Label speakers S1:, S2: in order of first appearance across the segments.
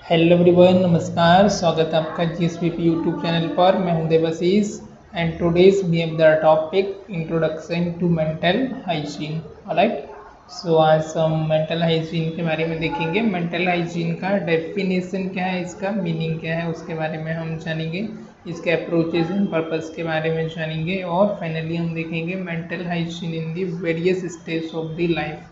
S1: Hello everyone, नमस्कार। स्वागत है आपका जीएसपीपी यूट्यूब चैनल पर। मैं हूं Devashish and today's we have the topic introduction to mental hygiene. Alright, so आज हम मेंटल हाइजीन के बारे में देखेंगे। मेंटल हाइजीन का डेफिनेशन क्या है, इसका मीनिंग क्या है, उसके बारे में हम जानेंगे। इसके अप्रोचेज एंड पर्पस के बारे में जानेंगे और फाइनली हम देखेंगे mental hygiene in the various stage of the life.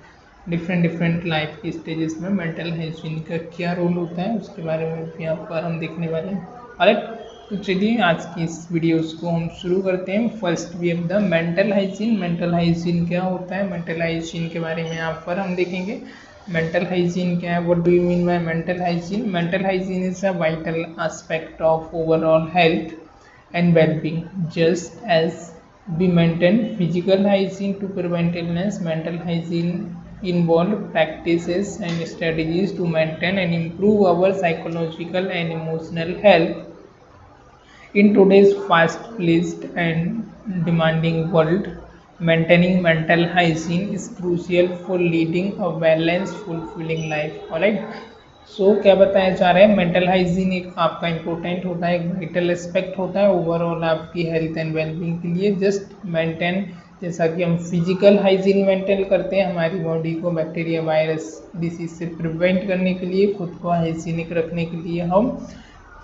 S1: Different life की स्टेजेस में मेंटल हाइजीन का क्या रोल होता है उसके बारे में भी यहाँ पर हम देखने वाले हैं। ऑलराइट, तो चलिए आज की इस वीडियोस को हम शुरू करते हैं। First we have the mental hygiene. Mental hygiene क्या होता है, मेंटल हाइजीन के बारे में यहाँ पर हम देखेंगे। मेंटल हाइजीन क्या है, what do you mean by mental hygiene? Mental hygiene is a vital aspect of overall health and well-being. Just as we maintain physical hygiene to prevent illness, mental hygiene involve practices and strategies to maintain and improve our psychological and emotional health. In today's fast-paced and demanding world, maintaining mental hygiene is crucial for leading a balanced, fulfilling life. Alright, क्या बताया जा रहा है, mental hygiene एक आपका important होता है, एक वाइटल एस्पेक्ट होता है ओवरऑल आपकी हेल्थ एंड वेलबींग के लिए। जस्ट मेंटेन, जैसा कि हम फिजिकल हाइजीन मेंटेन करते हैं हमारी बॉडी को बैक्टीरिया वायरस डिसीज से प्रिवेंट करने के लिए, खुद को हाइजीनिक रखने के लिए हम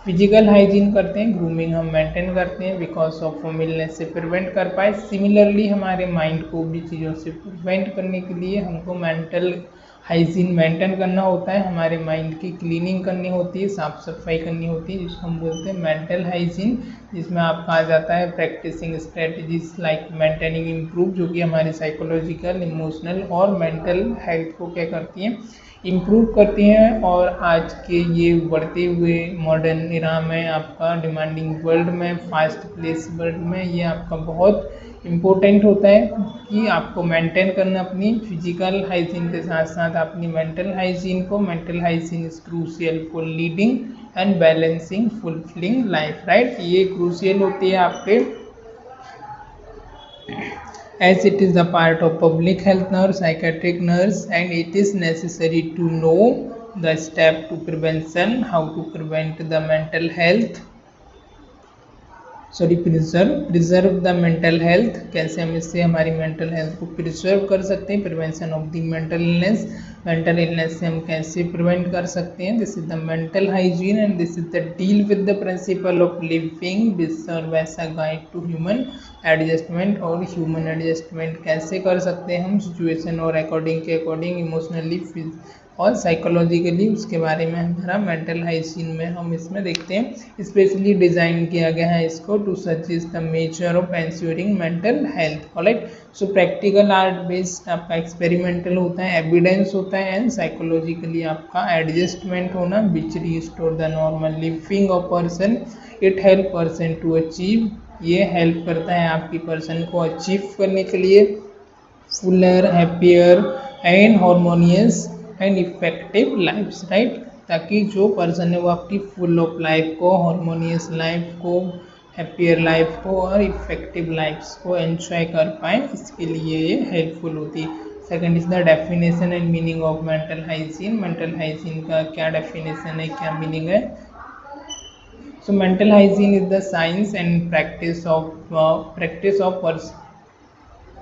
S1: फिजिकल हाइजीन करते हैं, ग्रूमिंग हम मेंटेन करते हैं बिकॉज ऑफ इलनेस से प्रिवेंट कर पाए। सिमिलरली हमारे माइंड को भी चीज़ों से प्रिवेंट करने के लिए हमको मेंटल हाइजीन मेंटेन करना होता है, हमारे माइंड की क्लीनिंग करनी होती है, साफ सफाई करनी होती है, जिसको हम बोलते हैं मेंटल हाइजीन। जिसमें आपका आ जाता है practising strategies like maintaining improve, जो कि हमारी साइकोलॉजिकल, इमोशनल और मेंटल हेल्थ को क्या करती हैं, इम्प्रूव करती हैं। और आज के ये बढ़ते हुए मॉडर्न इरा में, आपका डिमांडिंग वर्ल्ड में, फास्ट प्लेस वर्ल्ड में, ये आपका बहुत इम्पोर्टेंट होता है कि आपको मेंटेन करना अपनी फिजिकल हाइजीन के साथ साथ अपनी मेंटल हाइजीन को। Mental hygiene is crucial for leading and balancing fulfilling life. Right, ये क्रूशियल होती है आपके as it is a part of public health nurse, psychiatric nurse, and it is necessary to know the step to prevention, how to prevent the mental health, preserve the mental health. कैसे हम इससे हमारी mental health को preserve कर सकते हैं, prevention of the mental illness, mental illness से हम कैसे प्रिवेंट कर सकते हैं। This is the mental hygiene and this is the deal with the principle of living, this serve as a guide to human adjustment. और human adjustment कैसे कर सकते हैं हम, सिचुएशन और अकॉर्डिंग के अकॉर्डिंग, इमोशनली और साइकोलॉजिकली, उसके बारे में हमारा मेंटल हाइजीन में हम इसमें देखते हैं। स्पेशली डिज़ाइन किया गया है इसको to such is the measure of ensuring mental health. Alright, so practical art based आपका एक्सपेरिमेंटल होता है, एविडेंस होता है, एंड साइकोलॉजिकली आपका एडजस्टमेंट होना which restore the normal living of person. It help person to achieve, ये help करता है आपकी पर्सन को अचीव करने के लिए fuller, happier and harmonious and effective lifes. Right, ताकि जो पर्सन है वो आपकी फुल ऑफ लाइफ को, हार्मोनियस लाइफ को, हैप्पियर लाइफ को और इफेक्टिव लाइफ्स को एंजॉय कर पाए, इसके लिए ये हेल्पफुल होती है। Second is the definition and meaning of mental hygiene. Mental hygiene का क्या डेफिनेशन है, क्या मीनिंग है? So mental hygiene is the science and practice of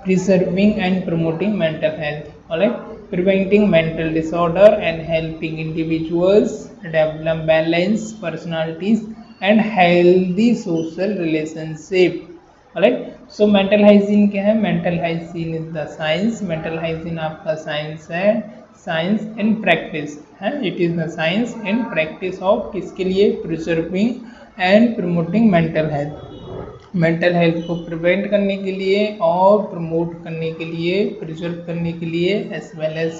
S1: preserving and promoting mental health, alright, preventing mental disorder and helping individuals develop balanced personalities and healthy social relationship, alright। so mental hygiene क्या है? mental hygiene is the science, mental hygiene आपका science है, science and practice है, it is the science and practice of किसके लिए, preserving and promoting mental health, mental health को prevent करने के लिए और प्रमोट करने के लिए, प्रिजर्व करने के लिए एज वेल एज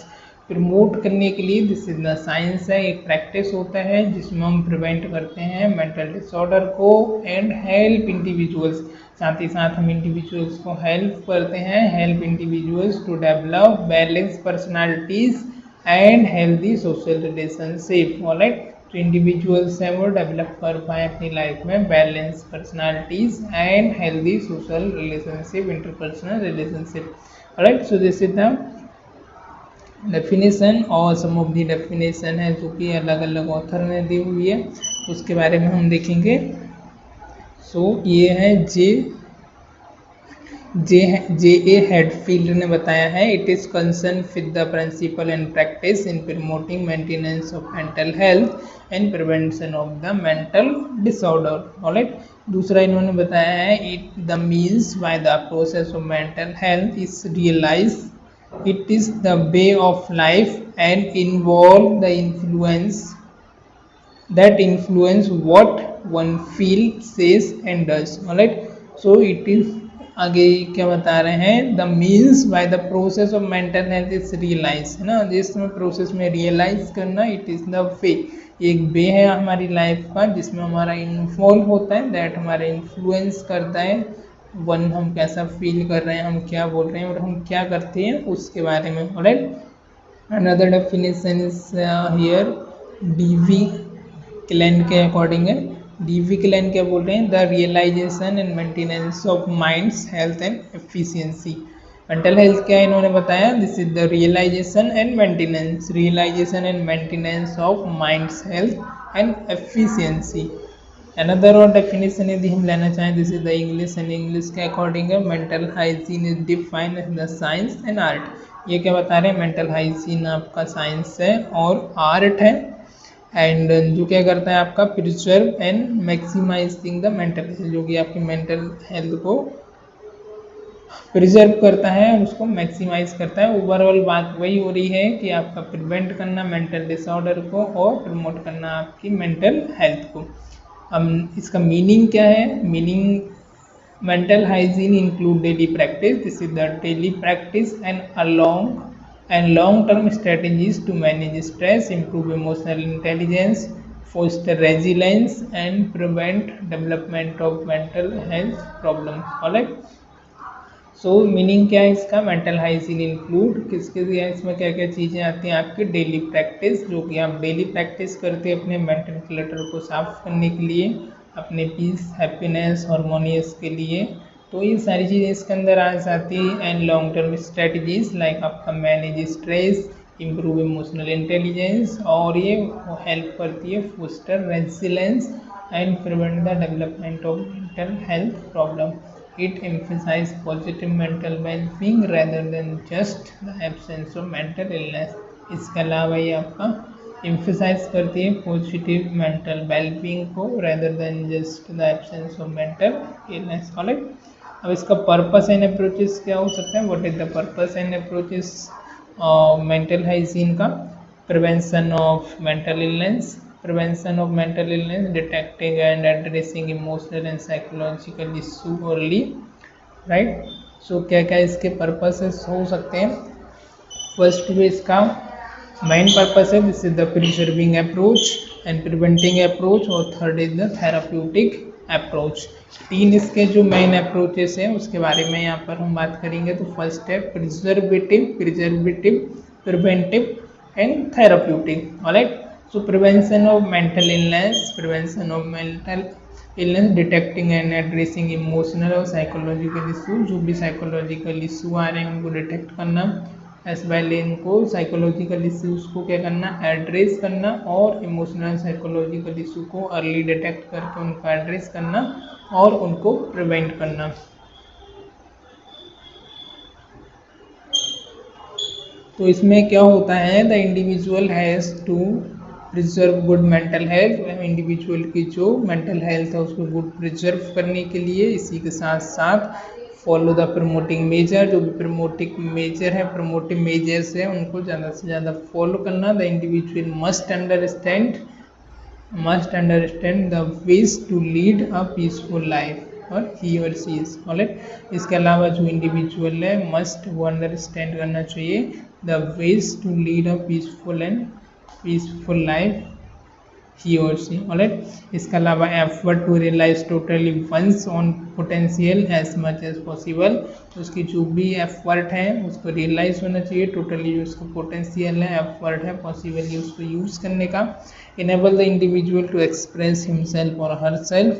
S1: प्रमोट करने के लिए। दिस इज द साइंस है, एक प्रैक्टिस होता है जिसमें हम प्रिवेंट करते हैं मेंटल डिसऑर्डर को एंड हेल्प इंडिविजुअल्स, साथ ही साथ हम इंडिविजुअल्स को हेल्प करते हैं, help individuals to develop balance personalities and healthy social relationship. Alright, तो इंडिविजुअल्स हैं वो डेवलप कर पाए अपनी लाइफ में balance personalities and healthy social relationship, interpersonal relationship. Alright, so this is the definition और सम ऑफ दी डेफिनेशन है जो कि अलग अलग ऑथर ने दी हुई है, उसके बारे में हम देखेंगे। सो ये है जे ए हेडफील्ड ने बताया है, it is concern with the principle and practice in promoting maintenance of mental health and prevention of the mental disorder. Alright, दूसरा इन्होंने बताया है, it the means by the process of mental health is realise it is the way of life and involve the influence what one feels, says and does. Alright, so it is, आगे क्या बता रहे हैं, the means by the process of mental health is realise, है ना, जिसमें process में realise करना, इट इज द वे, एक वे है हमारी लाइफ का जिसमें हमारा इन्वॉल्व होता है, दैट हमारा इन्फ्लुएंस करता है वन, हम कैसा फील कर रहे हैं, हम क्या बोल रहे हैं और हम क्या करते हैं उसके बारे में। Alright, another definition is here DV Klein के अकॉर्डिंग है। डीवी क्लेन क्या बोल रहे हैं, the realization and maintenance of mind's health and efficiency. Mental health क्या इन्होंने बताया, this is the realization and maintenance of mind's health and efficiency. Another और डेफिनेशन यदि हम लेना चाहें, this is the English and English के अकॉर्डिंग है, mental hygiene is defined as the science and art. ये क्या बता रहे हैं, मेंटल हाइजीन आपका साइंस है और आर्ट है, एंड जो क्या करता है आपका preserve and maximising the mental health, जो कि आपकी मेंटल हेल्थ को प्रिजर्व करता है और उसको मैक्सिमाइज करता है। ओवरऑल बात वही हो रही है कि आपका प्रिवेंट करना मेंटल डिसऑर्डर को और प्रमोट करना आपकी मेंटल हेल्थ को। अब इसका मीनिंग क्या है, meaning mental hygiene include daily practice, this is the daily practice and long term strategies to manage stress, improve emotional intelligence, foster resilience and prevent development of mental health problem. Alright, so meaning क्या है इसका, mental hygiene include किसके दिया, इसमें क्या क्या चीज़ें आती हैं, आपकी डेली प्रैक्टिस, जो कि आप डेली प्रैक्टिस करते हैं अपने मेंटल क्लटर को साफ करने के लिए, अपने पीस हैप्पीनेस हारमोनियस के लिए, तो ये सारी चीज़ें इसके अंदर आ जाती है। And long term strategies like आपका manage stress, improve emotional intelligence, और ये हेल्प करती है foster resilience and prevent the development of mental health problem. It emphasizes positive mental well-being rather than just the absence of mental illness. इसके अलावा ये आपका emphasize करती है पॉजिटिव मेंटल वेलबींग को rather than just the absence of mental illness. Alright, अब इसका purpose and approaches क्या हो सकते हैं, what is the purpose and approaches mental hygiene का, prevention of mental illness, detecting and addressing emotional and psychological issue early, right? So क्या क्या इसके पर्पसेस हो सकते हैं, फर्स्ट में इसका मेन पर्पस है, this is the preserving approach and preventing approach, और third is the therapeutic approach. तीन इसके जो मेन अप्रोचेस हैं उसके बारे में यहाँ पर हम बात करेंगे। तो फर्स्ट है preservative, preventive and therapeutic. Alright, so prevention of mental illness, detecting and addressing emotional और psychological issue, जो भी psychological issue आ रहे हैं उनको डिटेक्ट करना, एज वेल इनको साइकोलॉजिकल इश्यूज को क्या करना, एड्रेस करना, और इमोशनल साइकोलॉजिकल इशू को अर्ली डिटेक्ट करके उनको एड्रेस करना और उनको प्रिवेंट करना। तो इसमें क्या होता है, the individual has to preserve good mental health, individual की जो मेंटल हेल्थ है उसको गुड प्रिजर्व करने के लिए इसी के साथ साथ फॉलो द प्रमोटिंग मेजर, जो भी प्रमोटिव मेजर्स है उनको ज़्यादा से ज़्यादा फॉलो करना। The individual must understand the ways to lead a peaceful life और ही और सी इज। ऑलराइट, इसके अलावा जो इंडिविजुअल है मस्ट वो अंडरस्टैंड करना चाहिए the ways to lead a peaceful life he और सी। ऑलराइट, इसके अलावा effort to realise totally one's own potential as much as possible, उसकी जो भी एफर्ट है उसको रियलाइज होना चाहिए टोटली, जो उसका पोटेंशियल है, एफर्ट है, पॉसिबली उसको यूज़ करने का। Enable the individual to express himself और हर सेल्फ,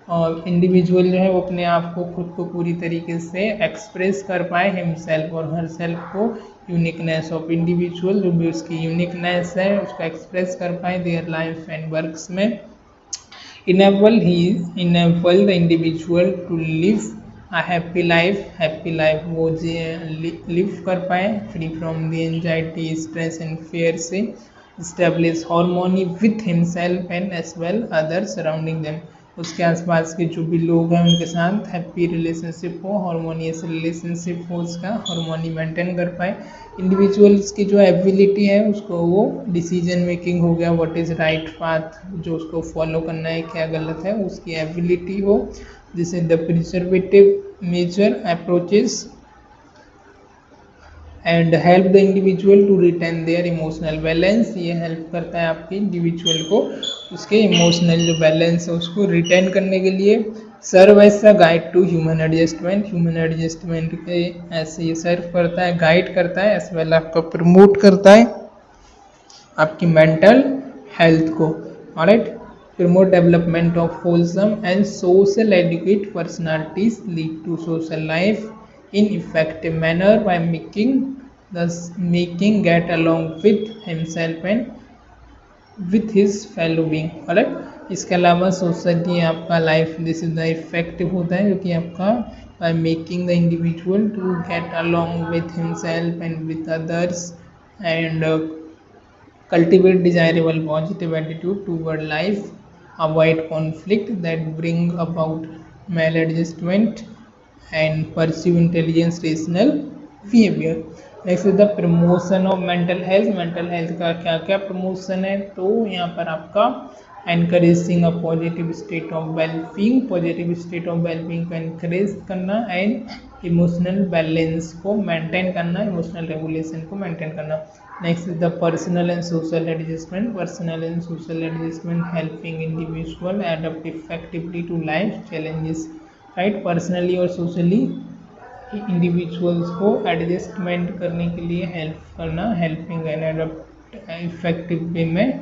S1: और इंडिविजुअल जो है वो अपने आप को खुद को पूरी तरीके से एक्सप्रेस कर पाए हिमसेल्फ, और हर सेल्फ को यूनिकनेस ऑफ इंडिविजुअल, जो भी उसकी यूनिकनेस है उसको एक्सप्रेस कर पाए देयर लाइफ एंड वर्क्स में। enable the individual to live a happy life वो लिव कर पाए free from the anxiety, stress and fair से, establish harmony with himself and as well others surrounding them, उसके आसपास के जो भी लोग हैं उनके साथ हैप्पी रिलेशनशिप हो, हारमोनियस रिलेशनशिप हो, उसका हारमोनी मेंटेन कर पाए। इंडिविजुअल्स की जो एबिलिटी है उसको वो डिसीजन मेकिंग हो गया, व्हाट इज़ राइट पाथ, जो उसको फॉलो करना है क्या गलत है, उसकी एबिलिटी हो, जिसे the preservative measure approaches and help the individual to retain their emotional balance, ये हेल्प करता है आपके इंडिविजुअल को उसके इमोशनल जो बैलेंस है उसको रिटेन करने के लिए। Serve as a guide to human adjustment के ऐसे ये सर्व करता है, गाइड करता है, एज वेल आपका प्रमोट करता है आपकी मेंटल हेल्थ को। Alright, promote development of wholesome and social educate personalities, lead to social life in effective manner by making get along with himself and with his fellow being। alright, इसके अलावा society आपका life this is the effective होता है जो कि आपका by making the individual to get along with himself and with others and cultivate desirable positive attitude toward life, avoid conflict that bring about maladjustment and pursue intelligence rational behavior। Next is the promotion of mental health. Mental health का क्या क्या promotion है, तो यहाँ पर आपका encouraging a positive state of wellbeing, positive state of wellbeing को encourage करना एंड इमोशनल बैलेंस को मेंटेन करना, इमोशनल रेगुलेशन को मेंटेन करना। Next is the personal and social adjustment. Personal and social adjustment helping individual adapt effectively to life challenges. Right, personally और socially individuals को adjustment करने के लिए हेल्प करना, helping and adapt effective way में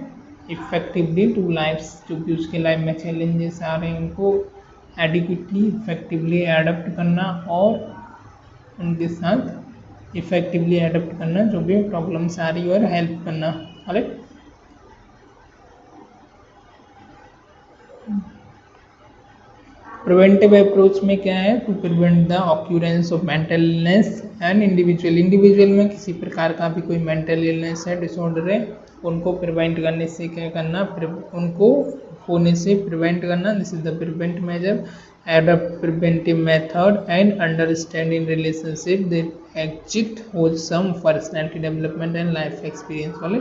S1: effectively to lives, जो भी उसके लाइफ में चैलेंजेस आ रहे हैं उनको एडिक्वेटली इफेक्टिवली एडप्ट करना और उनके साथ इफेक्टिवली एडप्ट करना जो भी प्रॉब्लम्स आ रही है और हेल्प करना। राइट, प्रिवेंटिव अप्रोच में क्या है, to prevent the occurrence of mental illness and individual में किसी प्रकार का भी कोई मेंटल इलनेस है, डिसऑर्डर है, उनको प्रिवेंट करने से क्या करना, उनको होने से प्रिवेंट करना। This is the prevent measure, adopt preventive method and understand in relationship that exist wholesome personality development and life experience वाले।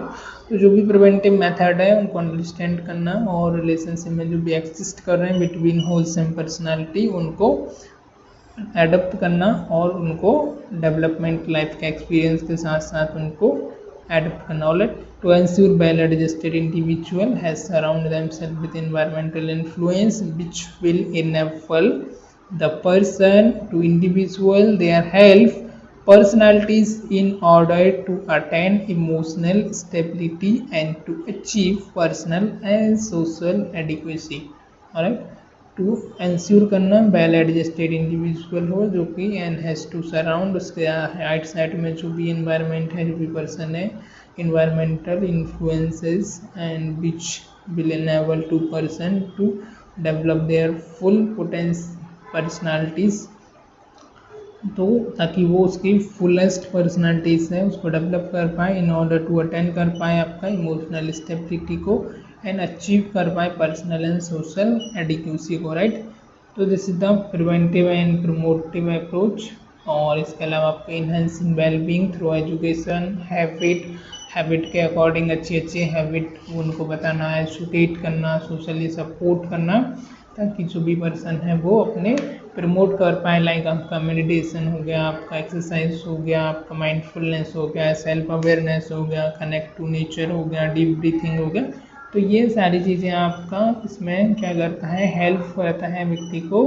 S1: तो जो भी प्रिवेंटिव मेथड है उनको अंडरस्टैंड करना और रिलेशनशिप में जो भी एक्सिस्ट कर रहे हैं बिटवीन होलसम पर्सनालिटी उनको एडप्ट करना और उनको डेवलपमेंट लाइफ के एक्सपीरियंस के साथ साथ उनको एडप्ट करना। Alright, to ensure well-adjusted individual has surrounded themselves with environmental influence which will enable the person to individual their health personalities in order to attain emotional stability and to achieve personal and social adequacy। alright, to ensure करना well adjusted individual हो जो कि and has to surround उसके right side में जो भी environment है, जो भी पर्सन है, environmental influences and which will enable to person to develop their full personalities, तो ताकि वो उसकी फुलेस्ट पर्सनालिटीज़ है उसको डेवलप कर पाए इन ऑर्डर टू अटेंड कर पाए आपका इमोशनल स्टेबिलिटी को एंड अचीव कर पाए पर्सनल एंड सोशल एडिक्वेसी को। राइट, तो this is the preventive and promotive approach. और इसके अलावा आपको enhancing wellbeing through education, habit के अकॉर्डिंग अच्छी हैबिट उनको बताना, एजुकेट करना, सोशली सपोर्ट करना ताकि जो भी पर्सन है वो अपने प्रमोट कर पाए। लाइक आपका मेडिटेशन हो गया, आपका एक्सरसाइज हो गया, आपका माइंडफुलनेस हो गया, सेल्फ अवेयरनेस हो गया, कनेक्ट टू नेचर हो गया, डीप ब्रीथिंग हो गया। तो ये सारी चीज़ें आपका इसमें क्या करता है, हेल्प करता है व्यक्ति को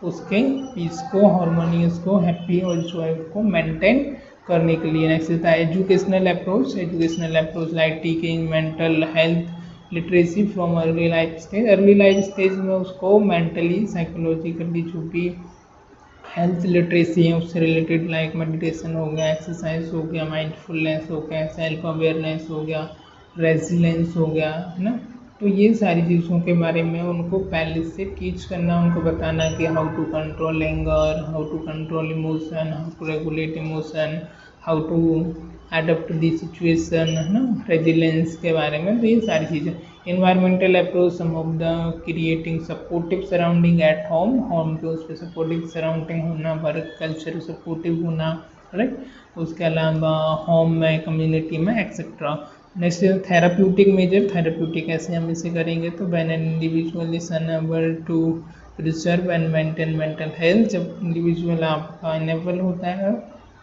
S1: उसके पीस को, हार्मोनियस को, हैप्पी और जॉय को मेंटेन करने के लिए। नेक्स्ट था educational approach like teaching mental health literacy from early life stage. Early life stage में उसको मेंटली साइकोलॉजिकली जो भी हेल्थ लिटरेसी है उससे रिलेटेड, लाइक मेडिटेशन हो गया, एक्सरसाइज हो गया, माइंडफुलनेस हो गया, सेल्फ अवेयरनेस हो गया, रेजिलेंस हो गया, है ना। तो ये सारी चीज़ों के बारे में उनको पहले से टीच करना, उनको बताना कि how to control anger, how to control emotion, how to regulate emotion, how to adapt the situation, है ना, रेजिलेंस के बारे में। तो ये सारी चीज़ें, environmental approach, some of the creating supportive surrounding at home, home के उस पर सपोर्टिव सराउंडिंग होना, वर्क कल्चर सपोर्टिव होना, राइट। उसके अलावा होम में, कम्युनिटी में, etcetera. Next therapeutic measure, therapeutic ऐसे हम इसे करेंगे तो when an individual is unable to preserve and maintain mental health, जब इंडिविजुअल आपका अनएबल होता है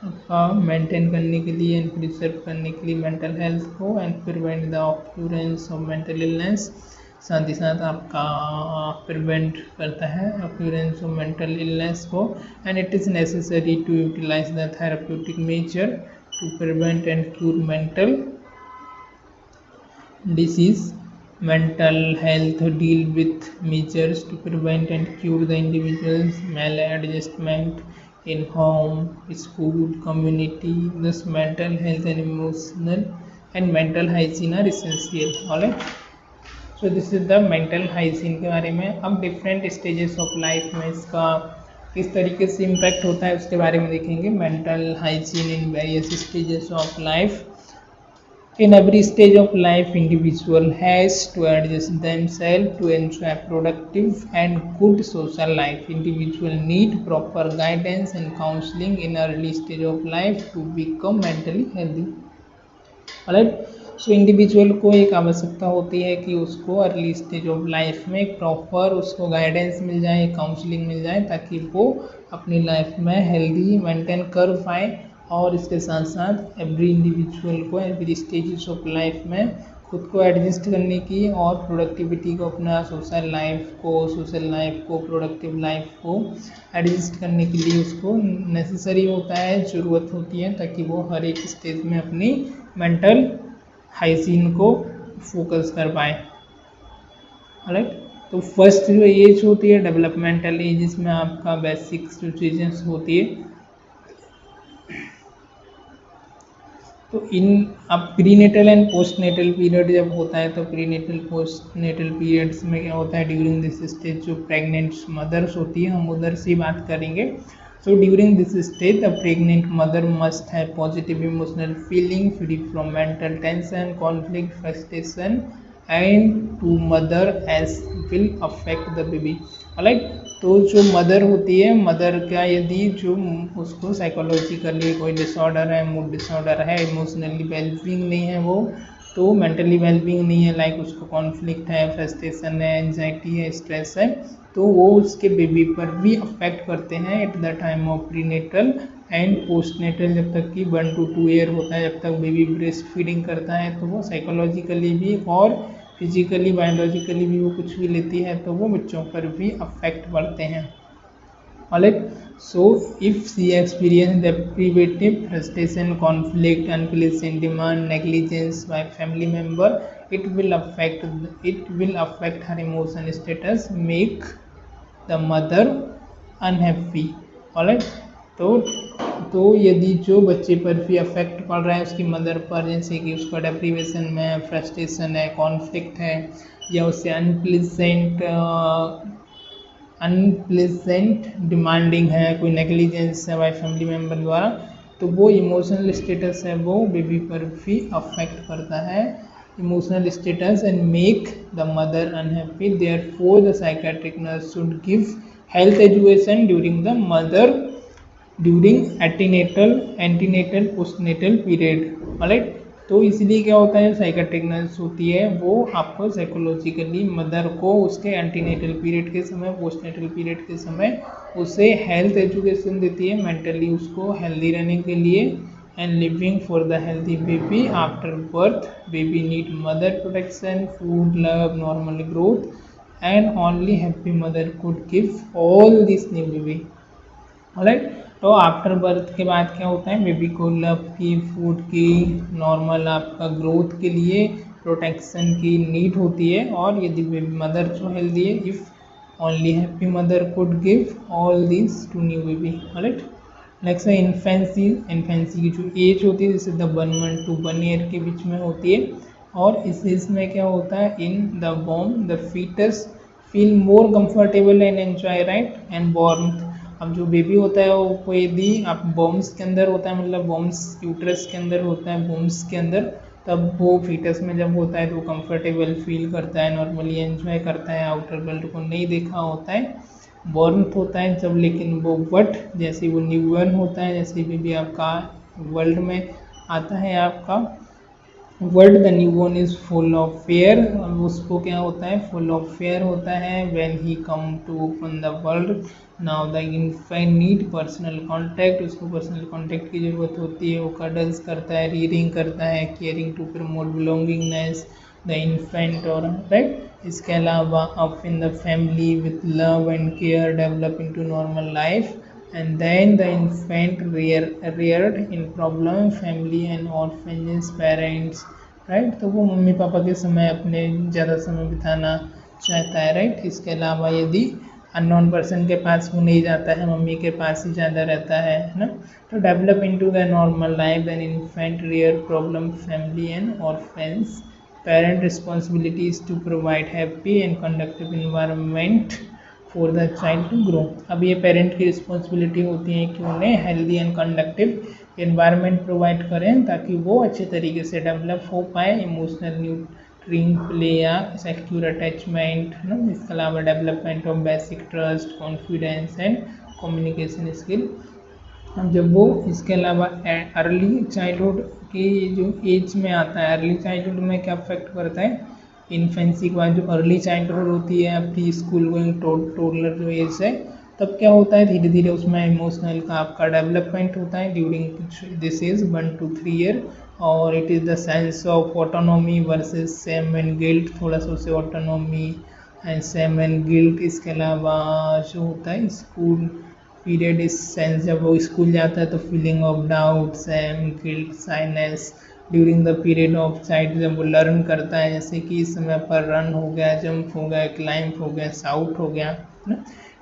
S1: आपका मेंटेन करने के लिए एंड प्रिजर्व करने के लिए मेंटल हेल्थ को, and prevent the occurrence of mental illness, साथ ही साथ आपका प्रिवेंट करता है ऑक्यूरेंस ऑफ मेंटल इलनेस को, and it is necessary to utilize the therapeutic measure to prevent and cure mental disease. Mental health deal with measures to prevent and cure the individual's maladjustment in home, school, community. Thus mental health and emotional and mental hygiene are essential. Alright, so this is the mental hygiene के बारे में। अब different stages of life में इसका किस तरीके से impact होता है उसके बारे में देखेंगे। mental hygiene in various stages of life. In every stage of life, individual has to adjust themselves to enjoy productive and good social life. Individual need proper guidance and counseling in early stage of life to become mentally healthy. Alright, so individual को एक आवश्यकता होती है कि उसको early stage of life में एक proper उसको गाइडेंस मिल जाए, काउंसलिंग मिल जाए, ताकि वो अपनी लाइफ में हेल्दी मेंटेन कर पाए। और इसके साथ साथ एवरी इंडिविजुअल को एवरी स्टेजेस ऑफ लाइफ में खुद को एडजस्ट करने की और प्रोडक्टिविटी को, अपना सोशल लाइफ को प्रोडक्टिव लाइफ को एडजस्ट करने के लिए उसको नेसेसरी होता है, ज़रूरत होती है, ताकि वो हर एक स्टेज में अपनी मेंटल हाइजीन को फोकस कर पाए। राइट, तो फर्स्ट जो एज होती है डेवलपमेंटल एज, जिसमें आपका बेसिक्स जो चीज़ें होती है, तो इन अब प्रीनेटल एंड पोस्टनेटल पीरियड जब होता है तो प्रीनेटल पोस्टनेटल पीरियड्स में क्या होता है, ड्यूरिंग दिस स्टेज जो प्रेग्नेंट मदर्स होती है, हम उधर से बात करेंगे। So during this stage the pregnant mother must have positive emotional feeling free from mental tension, conflict, frustration and to mother age will affect the baby. Right, तो जो मदर होती है, मदर का यदि जो उसको साइकोलॉजिकली कोई डिसऑर्डर है, मूड डिसऑर्डर है, इमोशनली वेलबींग नहीं है वो, तो मेंटली वेलबींग नहीं है, लाइक उसको कॉन्फ्लिक्ट है, फ्रस्ट्रेशन है, एंजाइटी है, स्ट्रेस है, तो वो उसके बेबी पर भी अफेक्ट करते हैं at the time of prenatal and postnatal. जब तक कि 1 to 2 ईयर होता है, जब तक बेबी ब्रेस्ट फीडिंग करता है, तो वो साइकोलॉजिकली भी और फिजिकली बायोलॉजिकली भी वो कुछ भी लेती है, तो वो बच्चों पर भी अफेक्ट पड़ते हैं। Alright, so if she experience deprivative, frustration, conflict, unpleasant demand, negligence by family member, it will affect her emotion status, make the mother unhappy. Alright, तो यदि जो बच्चे पर भी अफेक्ट पड़ रहा है उसकी मदर पर, जैसे कि उसका डेप्रीवेशन में, फ्रस्ट्रेशन है, कॉन्फ्लिक्ट है, या उससे अनप्लेजेंट डिमांडिंग है, कोई नेग्लिजेंस है बाय फैमिली मेम्बर द्वारा, तो वो इमोशनल स्टेटस है वो बेबी पर भी अफेक्ट करता है, emotional status, and make the mother unhappy. Therefore the psychiatric nurse should give health education during antenatal postnatal period. Right, तो इसलिए क्या होता है, साइकियाट्रिक नर्स होती है वो आपको साइकोलॉजिकली मदर को उसके एंटीनेटल पीरियड के समय, पोस्टनेटल पीरियड के समय उसे हेल्थ एजुकेशन देती है, मेंटली उसको हेल्दी रहने के लिए, and living for the healthy baby after birth. Baby need mother protection, food, love, normal growth, and only happy mother could give all this new baby. Right, तो after birth के बाद क्या होता है, बेबी को लव की, food की, normal आपका ग्रोथ के लिए प्रोटेक्शन की नीड होती है, और यदि बेबी मदर जो हेल्दी है, if only happy mother could give all this to new baby. Right, next है इन्फेंसी। इन्फेंसी की जो एज होती है जैसे द 1 to 1 ईयर के बीच में होती है, और इस एज में क्या होता है, in the warm the foetus feel more comfortable and enjoy right and warmth. अब जो बेबी होता है वो कोई यदि आप बॉम्स के अंदर होता है, मतलब बॉम्स यूट्रस के अंदर होता है, बॉम्स के अंदर, तब वो फीटस में जब होता है तो वो कंफर्टेबल फील करता है, नॉर्मली एंजॉय करता है, आउटर वर्ल्ड को नहीं देखा होता है, वार्मथ होता है जब। लेकिन वो बट जैसे वो न्यूबॉर्न होता है, जैसे बेबी आपका वर्ल्ड में आता है आपका world, the newborn is full of fair, और उसको क्या होता है, फुल ऑफ फेयर होता है when he come to open the world. Now the infant need personal contact, उसको पर्सनल कांटेक्ट की ज़रूरत होती है, वो कडल्स करता है, रीडिंग करता है, caring to promote belongingness the infant, और राइट। इसके अलावा up in the family with love and care develop into normal life, and then the infant reared in problem family and orphanages parents, right. तो वो mummy papa के समय अपने ज़्यादा समय बिताना चाहता है, राइट। इसके अलावा यदि अननोन पर्सन के पास वो नहीं जाता है, मम्मी के पास ही ज़्यादा रहता है ना, तो develop into the normal life an infant rear problem family and orphans parent responsibilities to provide happy and conductive environment for the child to grow. अब ये पेरेंट की रिस्पॉन्सिबिलिटी होती है कि उन्हें healthy and conductive environment provide करें ताकि वो अच्छे तरीके से डेवलप हो पाए, इमोशनल न्यूट्रिंग प्ले या सिक्योर अटैचमेंट है ना। इसके अलावा development of basic trust confidence and communication skill. अब जब वो इसके अलावा अर्ली चाइल्डहुड की जो एज में आता है, अर्ली चाइल्डहुड में क्या अफेक्ट करता है, इन्फेंसी के बाद जो अर्ली चाइल्डहुड होती है, प्री स्कूल गोइंग टोडलर जो एज है, तब क्या होता है, धीरे धीरे उसमें इमोशनल का आपका डेवलपमेंट होता है during this is 1 to 3 year, और it is the sense of autonomy versus shame and guilt, थोड़ा सा उसे autonomy and shame and guilt. इसके अलावा जो होता है स्कूल पीरियड, इस सेंस जब वो स्कूल जाता है तो feeling of doubt shame guilt shyness during the period of child, जब वो लर्न करता है, जैसे कि इस समय पर रन हो गया, जंप हो गया, क्लाइंब हो गया, साउट हो गया ना,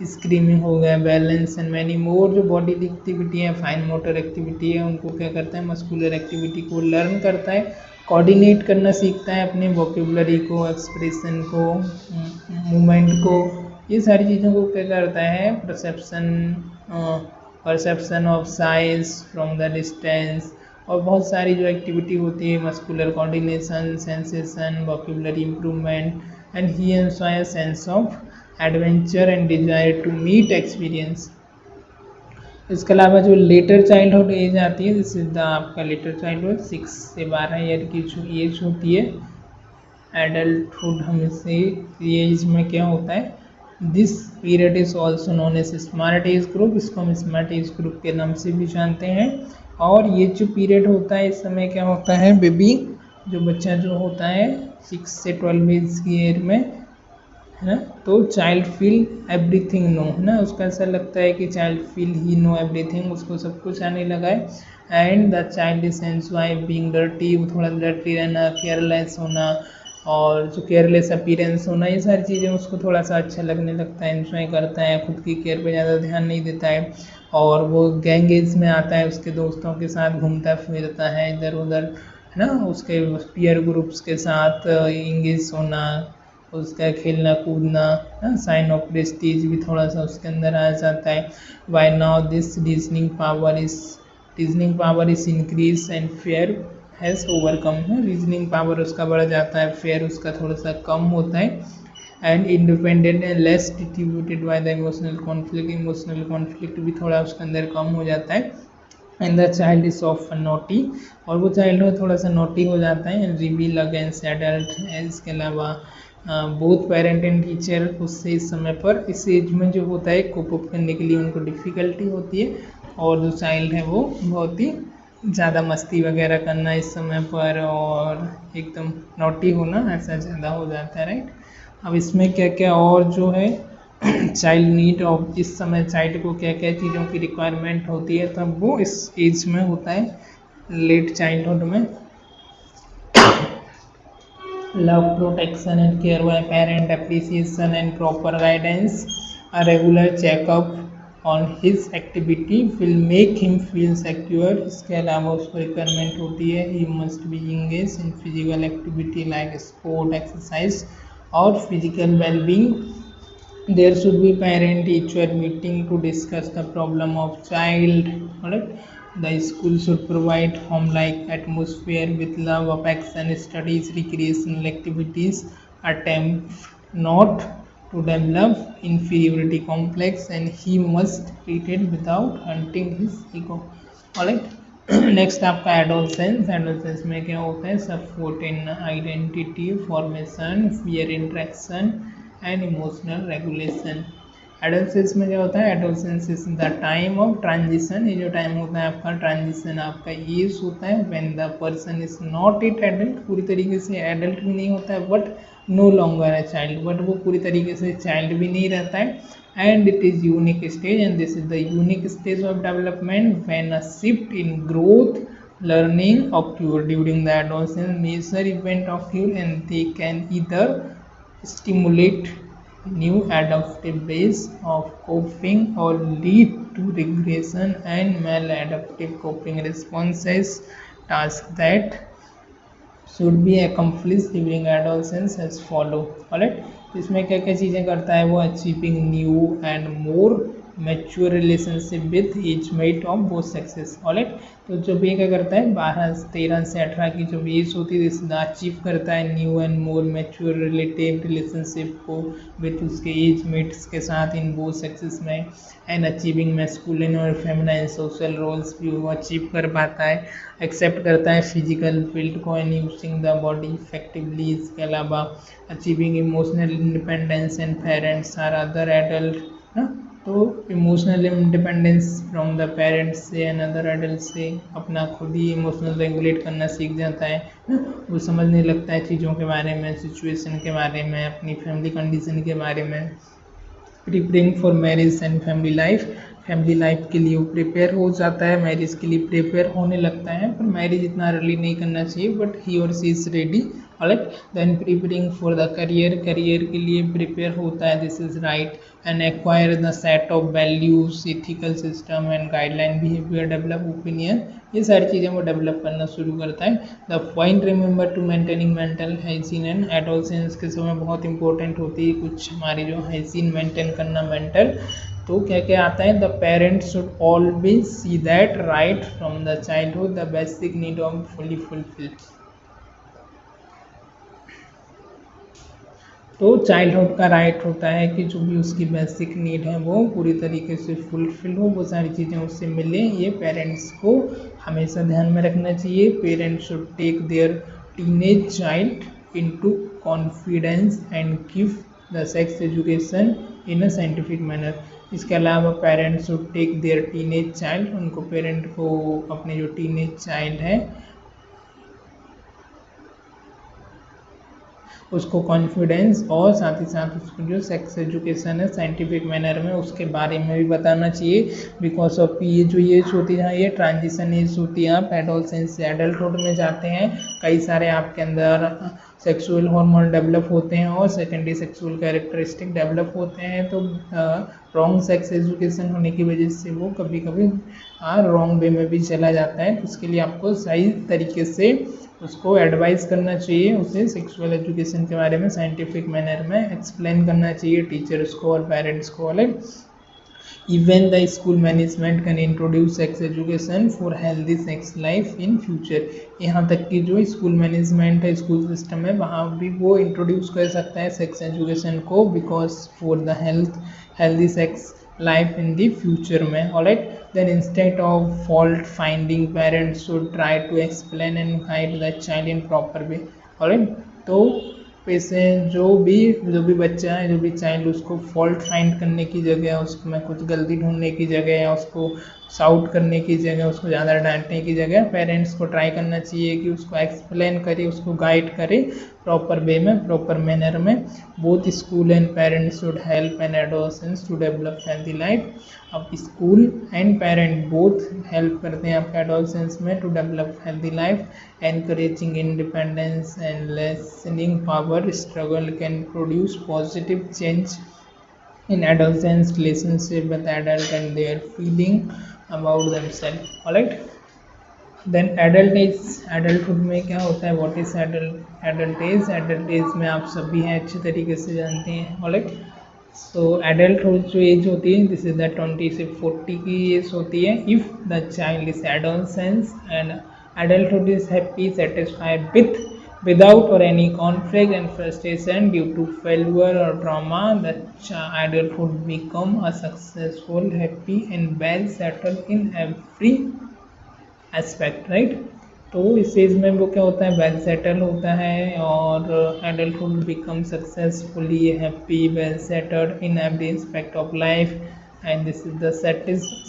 S1: स्क्रीमिंग हो गया, बैलेंस एंड मैनी मोर। जो बॉडी एक्टिविटी है, फाइन मोटर एक्टिविटी है, उनको क्या करता है, मस्कुलर एक्टिविटी को लर्न करता है, कोऑर्डिनेट करना सीखता है अपने वोकेबुलरी को, एक्सप्रेशन को, मूवमेंट को, ये सारी चीज़ों को क्या करता है, perception of size from the distance, और बहुत सारी जो एक्टिविटी होती है, muscular coordination, sensation, vocabulary improvement, and he enjoy sense of adventure and desire to meet experience. इसके अलावा जो लेटर चाइल्डहुड एज आती है, दिस इज द आपका लेटर चाइल्डहुड 6 से 12 ईयर की जो एज होती है, एडल्टहुड हम इसे एज में क्या होता है, this period is also known as smart age group, इसको हम स्मार्ट एज ग्रुप के नाम से भी जानते हैं। और ये जो पीरियड होता है, इस समय क्या होता है, बेबी जो बच्चा जो होता है 6 से 12 एज की एज में है ना, तो चाइल्ड फील एवरीथिंग नो है ना, उसको ऐसा लगता है कि चाइल्ड फील ही नो एवरीथिंग, उसको सब कुछ आने लगा है। And the child is enjoy being dirty, वो थोड़ा डर्टी रहना, केयरलेस होना, और जो केयरलेस अपीयरेंस होना, ये सारी चीज़ें उसको थोड़ा सा अच्छा लगने लगता है, एंजॉय करता है, खुद की केयर पे ज़्यादा ध्यान नहीं देता है, और वो गैंग एज में आता है, उसके दोस्तों के साथ घूमता फिरता है इधर उधर है ना, उसके पीयर ग्रुप्स के साथ इंगेज होना, उसका खेलना कूदना, साइन ऑफ प्रेस्टीज भी थोड़ा सा उसके अंदर आ जाता है। By now this reasoning power is increase and fear has overcome है, रीजनिंग पावर उसका बढ़ जाता है, फेयर उसका थोड़ा सा कम होता है, and independent and less distributed by the emotional conflict भी थोड़ा उसके अंदर कम हो जाता है। And the child is of naughty, और वो चाइल्ड में थोड़ा सा नोटी हो जाता है, एंड रिवील अगेंस्ट एडल्ट। इसके अलावा बोथ पेरेंट एंड टीचर उससे इस समय पर इस एज में जो होता है कोप अप करने के लिए उनको डिफ़िकल्टी होती है, और जो चाइल्ड है वो बहुत ही ज़्यादा मस्ती वगैरह करना इस समय पर और एकदम नोटी होना ऐसा ज़्यादा हो जाता है, राइट। अब इसमें क्या क्या और जो है चाइल्ड नीड ऑफ, इस समय चाइल्ड को क्या क्या चीज़ों की रिक्वायरमेंट होती है, तब वो इस एज में होता है लेट चाइल्डहुड में। love, protection and care by parent, appreciation and proper guidance. A regular checkup on his activity will make him feel secure. इसके अलावा उसको रिक्वायरमेंट होती है he must be engaged in physical activity like sport, exercise और physical well-being. There should be parent teacher meeting to discuss the problem of child. Alright, the school should provide home like atmosphere with love, affection, studies, recreational activities, attempt not to develop inferiority complex, and he must treat it without hunting his ego. Alright, next आपका adolescence. Adolescence में क्या होता है? Support in identity formation, fear interaction and emotional regulation. Adolescence में क्या होता है? Adolescence is the time of transition. ये जो टाइम होता है आपका ट्रांजिशन, आपका एज होता है when the person is not it adult, पूरी तरीके से एडल्ट भी नहीं होता है बट नो लॉन्गर है चाइल्ड, बट वो पूरी तरीके से चाइल्ड भी नहीं रहता है. And it is unique stage, and this is the unique stage of development when a shift in growth learning occur during the adolescence. Major event occur and they can either stimulate new adaptive ways of coping or lead to regression and maladaptive coping responses. Tasks that should be accomplished during adolescence as follow. Alright, इसमें क्या क्या चीज़ें करता है वो? Achieving new and more mature relationship with age mate of both sexes. Alright, तो जब ये क्या करता है 12-13 से 18 की जो एज होती है इसमें अचीव करता है new and more mature relative relationship को विथ उसके एज मेट्स के साथ इन बोथ सेक्सेस में. एंड अचीविंग मैस्कुलिन और फेमिनाइन सोशल रोल्स भी वो अचीव कर पाता है. एक्सेप्ट करता है फिजिकल फील्ड को and using the body effectively. इसके अलावा achieving emotional independence and parents or other adult. तो emotional independence from the parents से एंड अदर एडल्ट से अपना खुद ही इमोशनल रेगुलेट करना सीख जाता है. वो समझने लगता है चीज़ों के बारे में, सिचुएशन के बारे में, अपनी फैमिली कंडीशन के बारे में. Preparing for marriage and family life. Family life के लिए वो प्रिपेयर हो जाता है, मैरिज के लिए प्रिपेयर होने लगता है, पर मैरिज इतना अर्ली नहीं करना चाहिए बट ही और she is ready. Alright, then preparing for the career. Career के लिए प्रिपेयर होता है, this is right. And acquire the set of values, ethical system and guideline, behaviour, develop opinion. ये सारी चीज़ें वो डेवलप करना शुरू करता है. The point remember to maintaining mental hygiene and adolescence के समय बहुत इंपॉर्टेंट होती है कुछ हमारी जो हाइजीन मेंटेन करना मेंटल. तो क्या क्या आता है? The parents should always see that right from the childhood the basic need of fully fulfil. तो चाइल्डहुड का राइट होता है कि जो भी उसकी बेसिक नीड है वो पूरी तरीके से फुलफिल हो, वो सारी चीज़ें उससे मिले. ये पेरेंट्स को हमेशा ध्यान में रखना चाहिए. Parents should take their teenage child into confidence and give the sex education in a scientific manner. इसके अलावा parents should take their teenage child, उनको पेरेंट को अपने जो टीनेज चाइल्ड है उसको कॉन्फिडेंस और साथ ही साथ उसको जो सेक्स एजुकेशन है साइंटिफिक मैनर में उसके बारे में भी बताना चाहिए. बिकॉज ऑफ ये जो एज होती है ये ट्रांजिशन एज होती है. आप एडोलसेंस से एडल्टहुड में जाते हैं, कई सारे आपके अंदर सेक्सुअल हार्मोन डेवलप होते हैं और सेकेंडरी सेक्सुअल कैरेक्टरिस्टिक डेवलप होते हैं. तो रॉन्ग सेक्स एजुकेशन होने की वजह से वो कभी कभी रॉन्ग वे में भी चला जाता है. तो उसके लिए आपको सही तरीके से उसको एडवाइस करना चाहिए, उसे सेक्सुअल एजुकेशन के बारे में साइंटिफिक मैनर में एक्सप्लेन करना चाहिए टीचर्स को और पेरेंट्स को. अलग even the school management can introduce sex education for healthy sex life in future. यहाँ तक कि जो स्कूल मैनेजमेंट है, स्कूल सिस्टम है, वहाँ भी वो इंट्रोड्यूस कर सकता है सेक्स एजुकेशन को because for the healthy sex life in the future में. Alright, then instead of fault finding parents should try to explain and guide the child in proper way. Alright, तो वैसे जो भी बच्चा है, जो भी चाइल्ड, उसको फॉल्ट फाइंड करने की जगह, उसमें कुछ गलती ढूंढने की जगह या उसको शाउट करने की जगह, उसको ज़्यादा डांटने की जगह पेरेंट्स को ट्राई करना चाहिए कि उसको एक्सप्लेन करे, उसको गाइड करे प्रॉपर वे में, प्रॉपर मैनर में। Both school and parents should help an adolescence to develop healthy life. अब school and parent both help करते हैं आपके एडोलसेंस में to develop healthy life, encouraging independence and lessening power struggle can produce positive change in adolescence relationship with adult and their feeling about themselves. Alright, then adult age, adulthood में क्या होता है, what is adult age में आप सभी हैं अच्छे तरीके से जानते हैं। Alright, so adulthood जो एज होती है दिस इज द 20 से 40 की एज होती है if the child is adolescence and adulthood is happy satisfied without or any conflict and frustration due to failure or trauma, the adulthood become a successful, happy and well settled in every aspect, right? तो इस as में वो क्या होता है, well settle होता है और adulthood become successfully happy, well settled in every aspect of life and this is the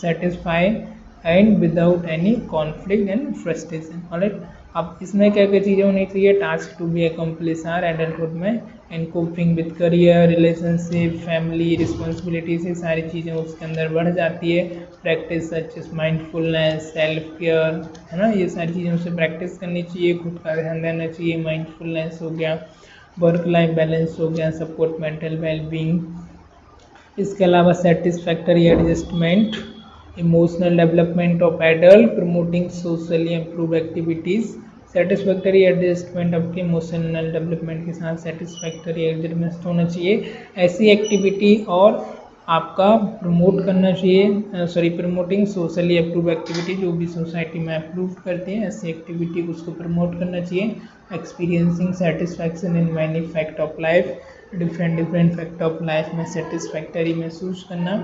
S1: satisfied and without any conflict and frustration. Alright, अब इसमें क्या क्या चीज़ें होनी चाहिए, task to be accomplish are adulthood में and coping with career, relationship, family responsibilities, ये सारी चीज़ें उसके अंदर बढ़ जाती है। Practice such as mindfulness, self care, है ना, ये सारी चीज़ें उसे प्रैक्टिस करनी चाहिए, खुद का ध्यान देना चाहिए। माइंडफुलनेस हो गया, वर्क लाइफ बैलेंस हो गया, सपोर्ट मेंटल वेलबींग। इसके अलावा satisfactory adjustment, emotional development of adult, promoting socially improve activities. Satisfactory adjustment आपके इमोशनल डेवलपमेंट के साथ सेटिस्फैक्टरी एडजस्टमेंट होना चाहिए। ऐसी एक्टिविटी और आपका प्रमोट करना चाहिए, प्रमोटिंग सोशली अप्रूव एक्टिविटी, जो भी सोसाइटी में अप्रूव करते हैं ऐसी एक्टिविटी को उसको प्रमोट करना चाहिए। Experiencing satisfaction in many fact of life, different fact of life में सेटिस्फैक्टरी महसूस करना।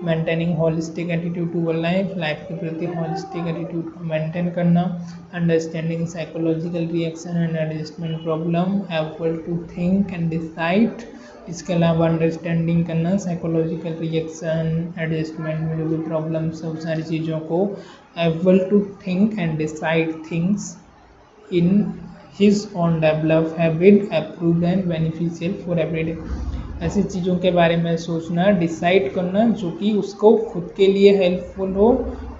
S1: Maintaining holistic attitude to life, life के प्रति हॉलिस्टिक एटीट्यूड को मेंटेन करना। Understanding psychological reaction and adjustment problem, able to think and decide. इसके अलावा understanding करना साइकोलॉजिकल रिएक्शन, एडजस्टमेंट में जो भी प्रॉब्लम्स है उस सारी चीज़ों को, able to think and decide things in his own develop habit approved and beneficial for everyday. ऐसी चीज़ों के बारे में सोचना, डिसाइड करना जो कि उसको खुद के लिए हेल्पफुल हो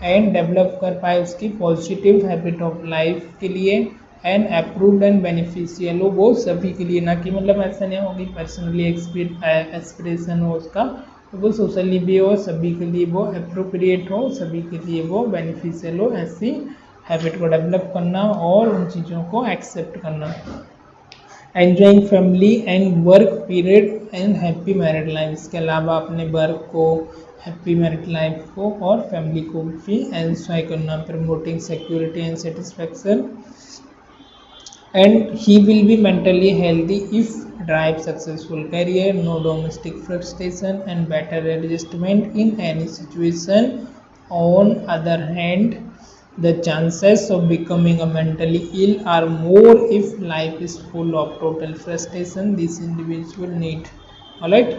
S1: एंड डेवलप कर पाए उसकी पॉजिटिव हैबिट ऑफ लाइफ के लिए, एंड अप्रूव्ड एंड बेनिफिशियल हो वो सभी के लिए, ना कि मतलब ऐसा नहीं होगी पर्सनली एस्पिरेशन हो उसका, तो वो सोशली भी हो, सभी के लिए वो अप्रोप्रिएट हो, सभी के लिए वो बेनिफिशियल हो। ऐसी हैबिट को डेवलप करना और उन चीज़ों को एक्सेप्ट करना। Enjoying family and work period and happy married life, इसके अलावा अपने वर्क को, हैप्पी मैरिड लाइफ को और फैमिली को भी एंजॉय करना। Promoting security and satisfaction and he will be mentally healthy if drive successful career, no domestic frustration and better adjustment in any situation. On other hand, the chances of becoming a mentally ill are more if life is full of total frustration this individual need. Alright,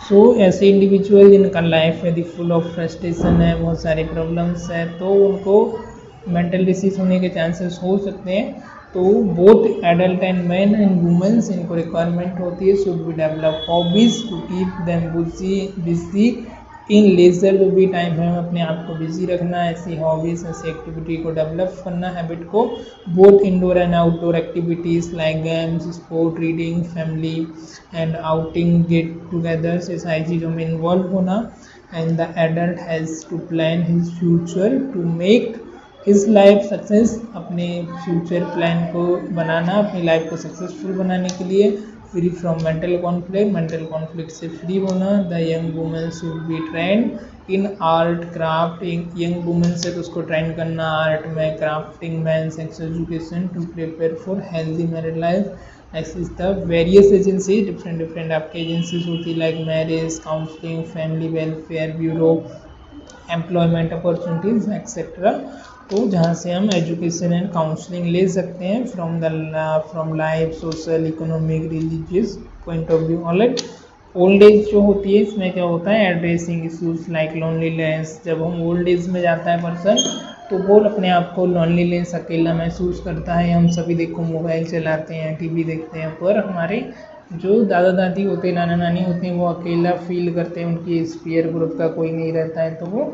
S1: सो ऐसे individual जिनका life यदि full of frustration है, बहुत सारी problems है, तो उनको mental disease होने के चांसेस हो सकते हैं। तो both adult and man and womens इनको रिक्वायरमेंट होती है should be develop hobbies to keep them busy in leisure, जो भी टाइम है अपने आप को बिजी रखना, ऐसी हॉबीज ऐसी एक्टिविटी को डेवलप करना, हैबिट को। Both indoor and outdoor activities like games, sport, reading, family and outing, get togethers, ये सारी चीज़ों में इन्वॉल्व होना। And the adult has to plan his future to make his life success, अपने future plan को बनाना, अपनी लाइफ को सक्सेसफुल बनाने के लिए। फ्री फ्रॉम मेंटल कॉन्फ्लिक्ट से फ्री होना। The young women should be trained in art craft, young women से तो उसको ट्रेन करना आर्ट में, क्राफ्टिंग में, sex education to prepare for healthy married life. Next is the various agency, different आपके agencies होती like marriage counselling, family welfare bureau, employment opportunities etcetera. तो जहाँ से हम एजुकेशन एंड काउंसलिंग ले सकते हैं from life, social, economic, religious point of view. Alright, old age जो होती है इसमें क्या होता है, एड्रेसिंग इश्यूज लाइक लोनलीनेस। जब हम ओल्ड एज में जाता है पर्सन तो वो अपने आप को लॉनलीनेस अकेला महसूस करता है। हम सभी देखो मोबाइल चलाते हैं, टीवी देखते हैं, पर हमारे जो दादा दादी होते हैं, नाना नानी होते हैं, वो अकेला फील करते हैं, उनकी इस पीयर ग्रुप का कोई नहीं रहता है, तो वो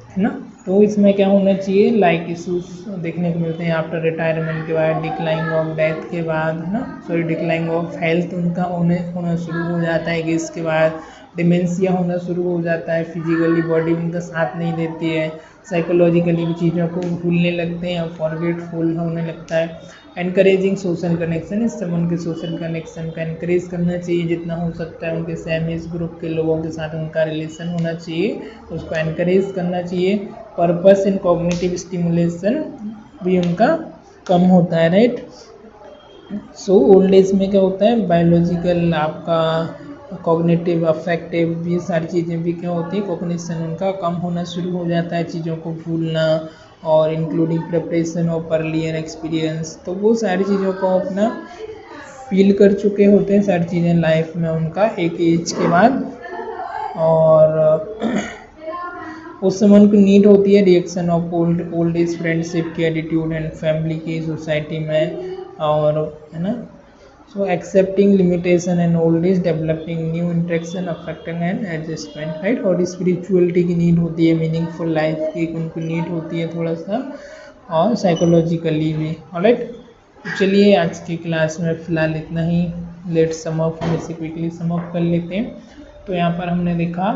S1: है ना। तो इसमें क्या होना चाहिए, लाइक इशूज देखने को मिलते हैं आफ्टर रिटायरमेंट के बाद, डिक्लाइन ऑफ डेथ के बाद, है ना, सॉरी डिक्लाइन ऑफ हेल्थ उनका होना शुरू हो जाता है कि इसके बाद डिमेंशिया होना शुरू हो जाता है, फिजिकली बॉडी उनका साथ नहीं देती है, साइकोलॉजिकली भी चीज़ों को भूलने लगते हैं, फॉरगेटफुल होने लगता है। एनकरेजिंग सोशल कनेक्शन, इस सब उनके सोशल कनेक्शन का एनकरेज करना चाहिए जितना हो सकता है, उनके सेम एज ग्रुप के लोगों के साथ उनका रिलेशन होना चाहिए, उसको एनकरेज करना चाहिए। पर्पस इन कॉग्निटिव स्टिमुलेशन भी उनका कम होता है, राइट। सो ओल्ड एज में क्या होता है, बायोलॉजिकल आपका कॉग्निटिव अफेक्टिव ये सारी चीज़ें भी क्या होती है, कॉग्निशन उनका कम होना शुरू हो जाता है, चीज़ों को भूलना और including preparation of earlier experience, तो वो सारी चीज़ों को अपना फील कर चुके होते हैं सारी चीज़ें लाइफ में उनका एक एज के बाद। और उस समय उनको नीड होती है reaction of old age friendship की, एटीट्यूड एंड फैमिली की, सोसाइटी में, और है ना। So accepting limitation and old age, developing new interaction, affecting and adjustment, right. और स्पिरिचुअलिटी की नीड होती है, मीनिंगफुल लाइफ की उनको नीड होती है थोड़ा सा, और साइकोलॉजिकली भी, ऑलराइट। चलिए आज की क्लास में फ़िलहाल इतना ही। लेट्स सम अप, हम इसे क्विकली सम अप कर लेते हैं। तो यहाँ पर हमने देखा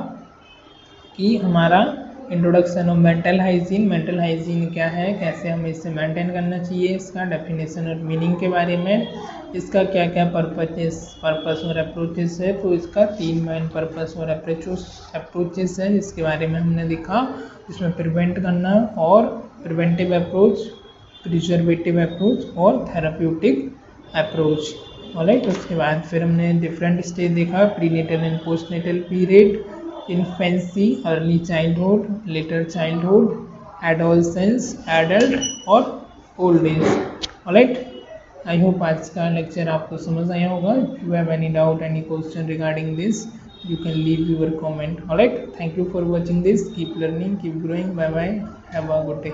S1: कि हमारा introduction of mental hygiene, mental hygiene क्या है, कैसे हमें इसे मेंटेन करना चाहिए, इसका डेफिनेशन और मीनिंग के बारे में, इसका क्या क्या पर्पस और अप्रोचेस है। तो इसका 3 मेन पर्पस और अप्रोचेस है जिसके बारे में हमने देखा, इसमें प्रिवेंट करना और प्रिवेंटिव अप्रोच, प्रिजर्वेटिव अप्रोच और थेराप्यूटिक अप्रोच, ऑलराइट। उसके बाद फिर हमने डिफरेंट स्टेज देखा, prenatal and postnatal period, infancy, early childhood, later childhood, adolescence, adult और old age, alright. I hope आज का लेक्चर आपको समझ आया होगा। If you have any doubt, any question regarding this, you can leave your comment, alright। Thank you for watching this, keep learning, keep growing, bye bye, have a good day।